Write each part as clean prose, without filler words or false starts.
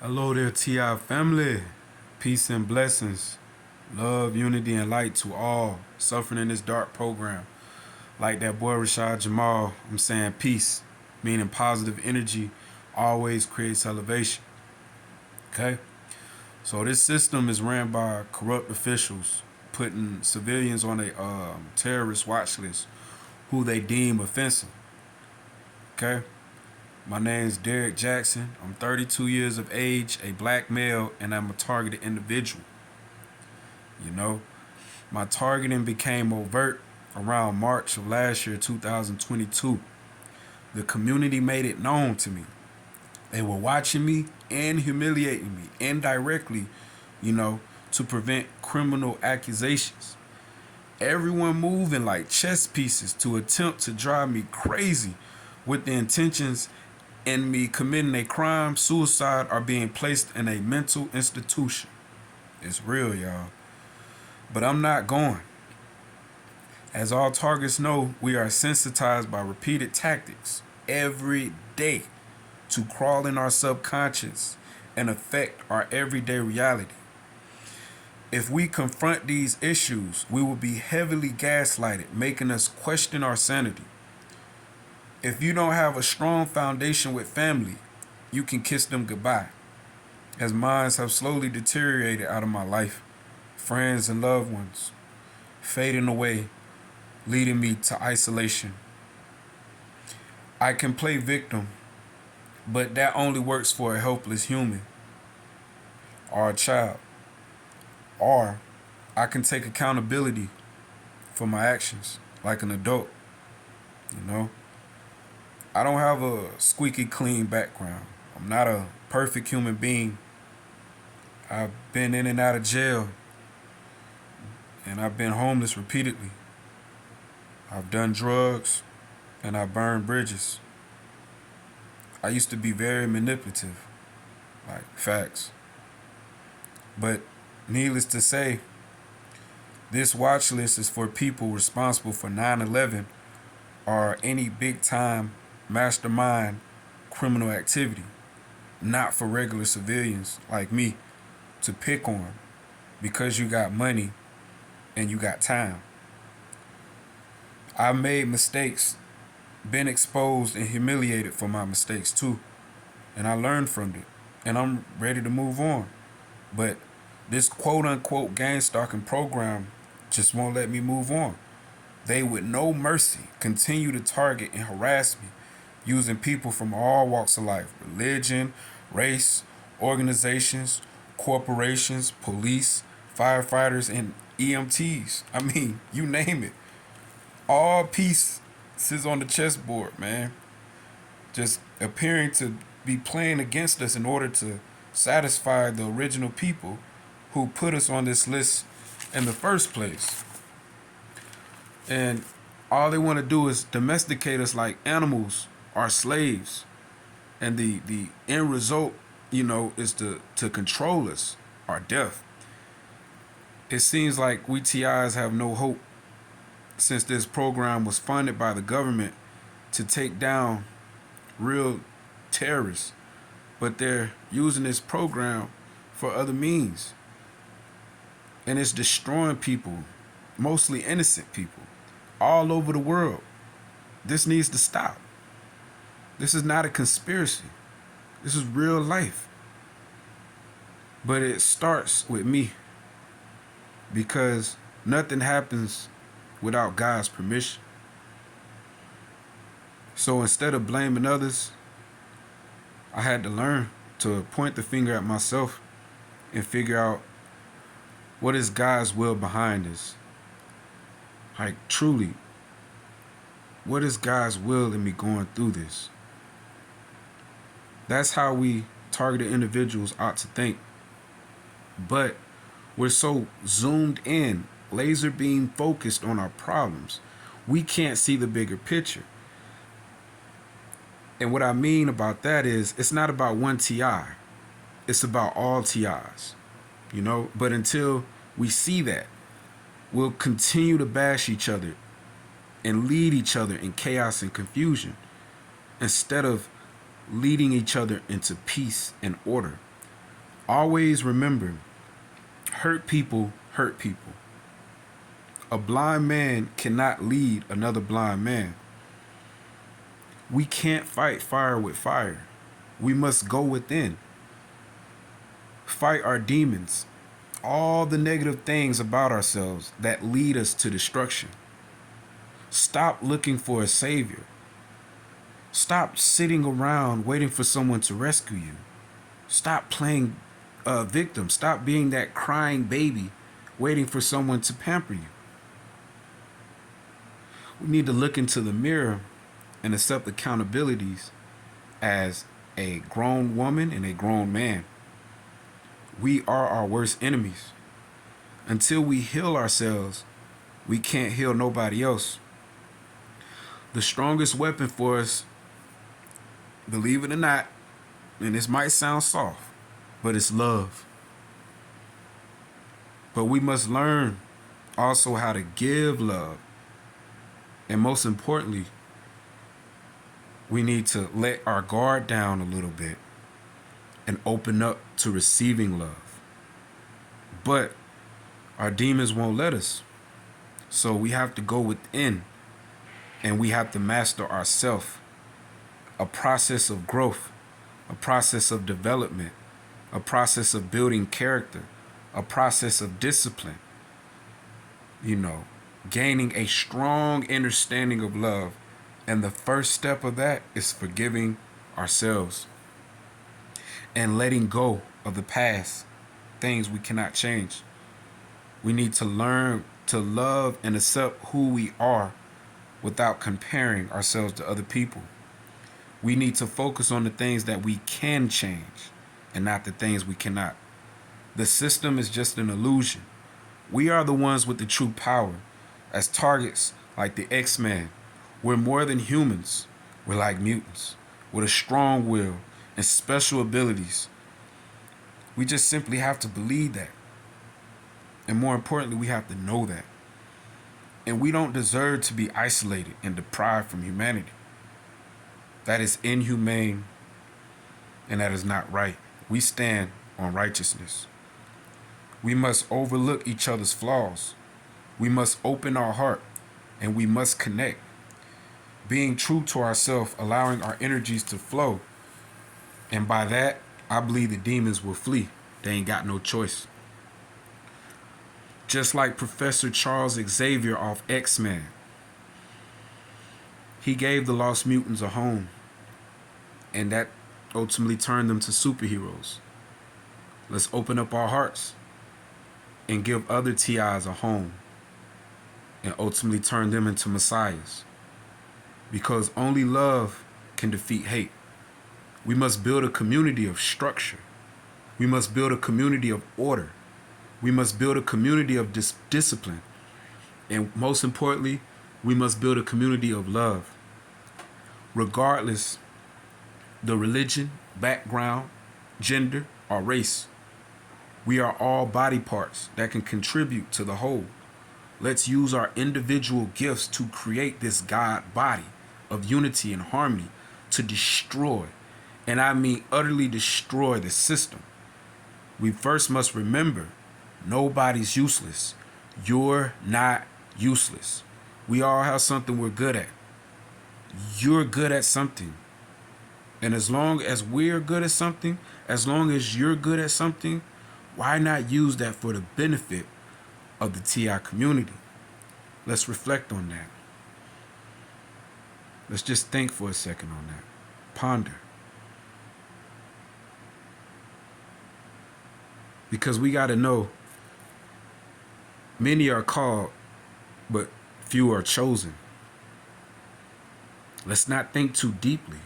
Hello there, TI family. Peace and blessings. Love, unity, and light to all suffering in this dark program. Like that boy Rashad Jamal, I'm saying peace, meaning positive energy always creates elevation. Okay? So this system is ran by corrupt officials, putting civilians on a terrorist watch list who they deem offensive. Okay? My name is Derek Jackson. I'm 32 years of age, a black male, and I'm a targeted individual. You know, my targeting became overt around March of last year, 2022. The community made it known to me. They were watching me and humiliating me indirectly, you know, to prevent criminal accusations. Everyone moving like chess pieces to attempt to drive me crazy with the intentions in me committing a crime, suicide, or being placed in a mental institution. It's real, y'all. But I'm not going. As all targets know, we are sensitized by repeated tactics every day to crawl in our subconscious and affect our everyday reality. If we confront these issues, we will be heavily gaslighted, making us question our sanity. If you don't have a strong foundation with family, you can kiss them goodbye, as mine have slowly deteriorated out of my life. Friends and loved ones fading away, leading me to isolation. I can play victim, but that only works for a helpless human or a child. Or I can take accountability for my actions like an adult, you know? I don't have a squeaky clean background. I'm not a perfect human being. I've been in and out of jail, and I've been homeless repeatedly. I've done drugs, and I burned bridges. I used to be very manipulative, like facts. But needless to say, this watch list is for people responsible for 9/11 or any big time mastermind criminal activity, not for regular civilians like me to pick on because you got money and you got time. I made mistakes, been exposed and humiliated for my mistakes too, and I learned from it, and I'm ready to move on. But this quote unquote gang stalking program just won't let me move on. They, with no mercy, continue to target and harass me using people from all walks of life: religion, race, organizations, corporations, police, firefighters, and EMTs. I mean, you name it. All pieces on the chessboard, man. Just appearing to be playing against us in order to satisfy the original people who put us on this list in the first place. And all they want to do is domesticate us like animals or slaves. And the end result, is to control us or death. It seems like we TIs have no hope since this program was funded by the government to take down real terrorists. But they're using this program for other means. And it's destroying people, mostly innocent people, all over the world. This needs to stop. This is not a conspiracy. This is real life. But it starts with me because nothing happens without God's permission. So instead of blaming others, I had to learn to point the finger at myself and figure out what is God's will behind this. Like, truly, what is God's will in me going through this? That's how we targeted individuals ought to think. But we're so zoomed in, laser beam focused on our problems, we can't see the bigger picture. And what I mean about that is, it's not about one TI. It's about all TIs, But until we see that, we'll continue to bash each other and lead each other in chaos and confusion instead of leading each other into peace and order. Always remember, hurt people hurt people. A blind man cannot lead another blind man. We can't fight fire with fire. We must go within. Fight our demons, all the negative things about ourselves that lead us to destruction. Stop looking for a savior. Stop sitting around waiting for someone to rescue you. Stop playing a victim. Stop being that crying baby waiting for someone to pamper you. We need to look into the mirror and accept accountabilities as a grown woman and a grown man. We are our worst enemies. Until we heal ourselves, we can't heal nobody else. The strongest weapon for us, believe it or not, and this might sound soft, but it's love. But we must learn also how to give love. And most importantly, we need to let our guard down a little bit and open up to receiving love. But our demons won't let us. So we have to go within and we have to master ourselves. A process of growth, a process of development, a process of building character, a process of discipline. Gaining a strong understanding of love. And the first step of that is forgiving ourselves and letting go of the past, things we cannot change. We need to learn to love and accept who we are without comparing ourselves to other people. We need to focus on the things that we can change and not the things we cannot. The system is just an illusion. We are the ones with the true power. As targets like the X-Men, we're more than humans. We're like mutants with a strong will and special abilities. We just simply have to believe that. And more importantly, we have to know that. And we don't deserve to be isolated and deprived from humanity. That is inhumane and that is not right. We stand on righteousness. We must overlook each other's flaws. We must open our heart and we must connect. Being true to ourselves, allowing our energies to flow. And by that, I believe the demons will flee. They ain't got no choice. Just like Professor Charles Xavier off X-Men. He gave the Lost Mutants a home. And that ultimately turned them to superheroes. Let's open up our hearts and give other TIs a home. And ultimately turn them into messiahs. Because only love can defeat hate. We must build a community of structure. We must build a community of order. We must build a community of discipline. And most importantly, we must build a community of love. Regardless the religion, background, gender, or race. We are all body parts that can contribute to the whole. Let's use our individual gifts to create this God body of unity and harmony to destroy, and I mean utterly destroy the system. We first must remember, nobody's useless. You're not useless. We all have something we're good at. You're good at something. And as long as we're good at something, as long as you're good at something, why not use that for the benefit of the TI community? Let's reflect on that. Let's just think for a second on that. Ponder. Because we got to know, many are called, but few are chosen. Let's not think too deeply.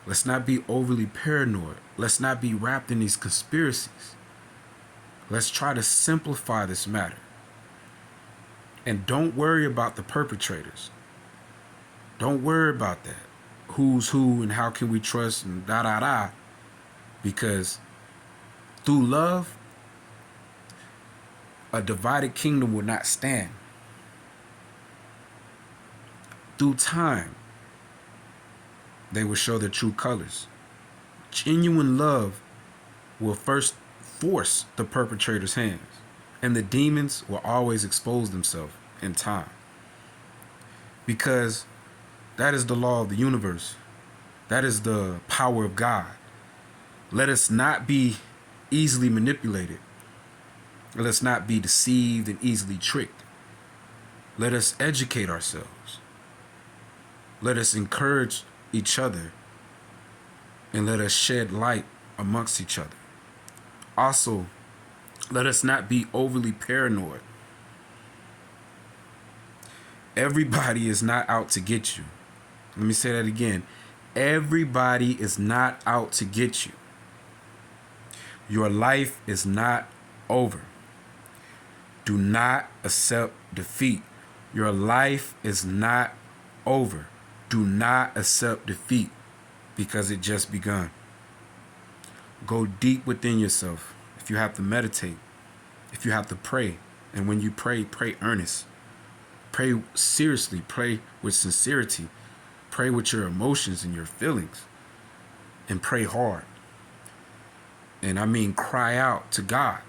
Let's not be overly paranoid. Let's not be wrapped in these conspiracies. Let's try to simplify this matter. And don't worry about the perpetrators. Don't worry about that. Who's who and how can we trust and da-da-da. Because through love, a divided kingdom will not stand. Through time, they will show their true colors. Genuine love will first force the perpetrator's hands, and the demons will always expose themselves in time. Because that is the law of the universe. That is the power of God. Let us not be easily manipulated. Let us not be deceived and easily tricked. Let us educate ourselves. Let us encourage each other. And let us shed light amongst each other. Also, let us not be overly paranoid. Everybody is not out to get you. Let me say that again. Everybody is not out to get you. Your life is not over. Do not accept defeat. Your life is not over. Do not accept defeat because it just begun. Go deep within yourself. If you have to meditate, if you have to pray, and when you pray, pray earnest. Pray seriously. Pray with sincerity. Pray with your emotions and your feelings. And pray hard. And I mean cry out to God.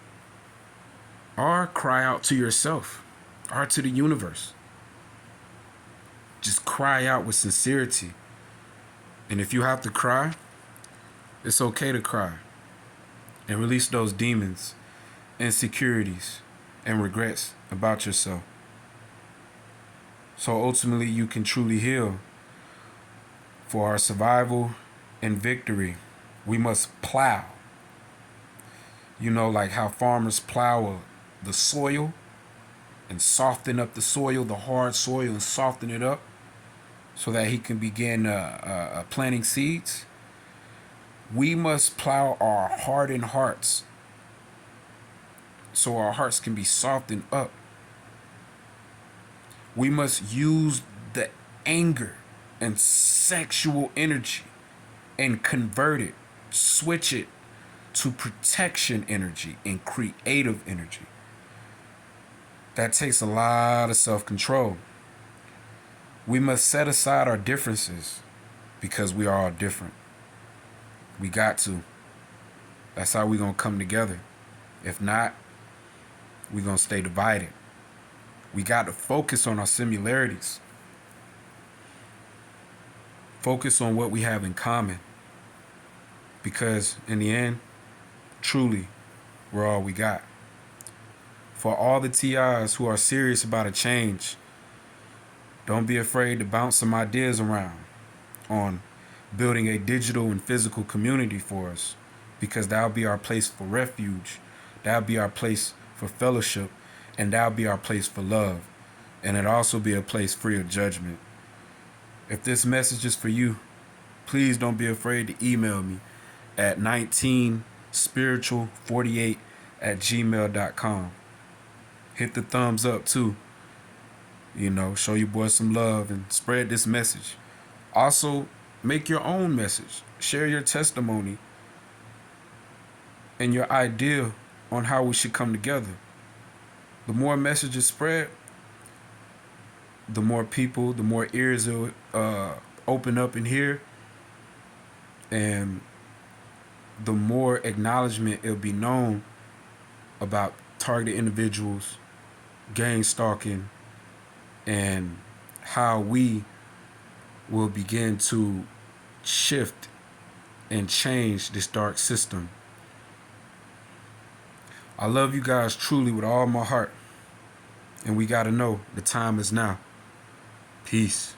Or cry out to yourself. Or to the universe. Just cry out with sincerity. And if you have to cry, it's okay to cry. And release those demons, insecurities, and regrets about yourself. So ultimately you can truly heal. For our survival and victory, we must plow. You know, like how farmers plow the soil and soften up the soil, the hard soil, and soften it up so that he can begin planting seeds. We must plow our hardened hearts so our hearts can be softened up. We must use the anger and sexual energy and convert it, switch it to protection energy and creative energy. That takes a lot of self-control. We must set aside our differences because we are all different. We got to. That's how we're going to come together. If not, we're going to stay divided. We got to focus on our similarities. Focus on what we have in common. Because in the end, truly, we're all we got. For all the TIs who are serious about a change, don't be afraid to bounce some ideas around on building a digital and physical community for us, because that'll be our place for refuge. That'll be our place for fellowship, and that'll be our place for love. And it'll also be a place free of judgment. If this message is for you, please don't be afraid to email me at 19spiritual48@gmail.com. Hit the thumbs up too. You know, show your boy some love and spread this message. Also, make your own message. Share your testimony and your idea on how we should come together. The more messages spread, the more people, the more ears will open up in here, and the more acknowledgement it'll be known about targeted individuals, gang stalking, and how we will begin to shift and change this dark system. I love you guys truly with all my heart, and we got to know the time is now. Peace.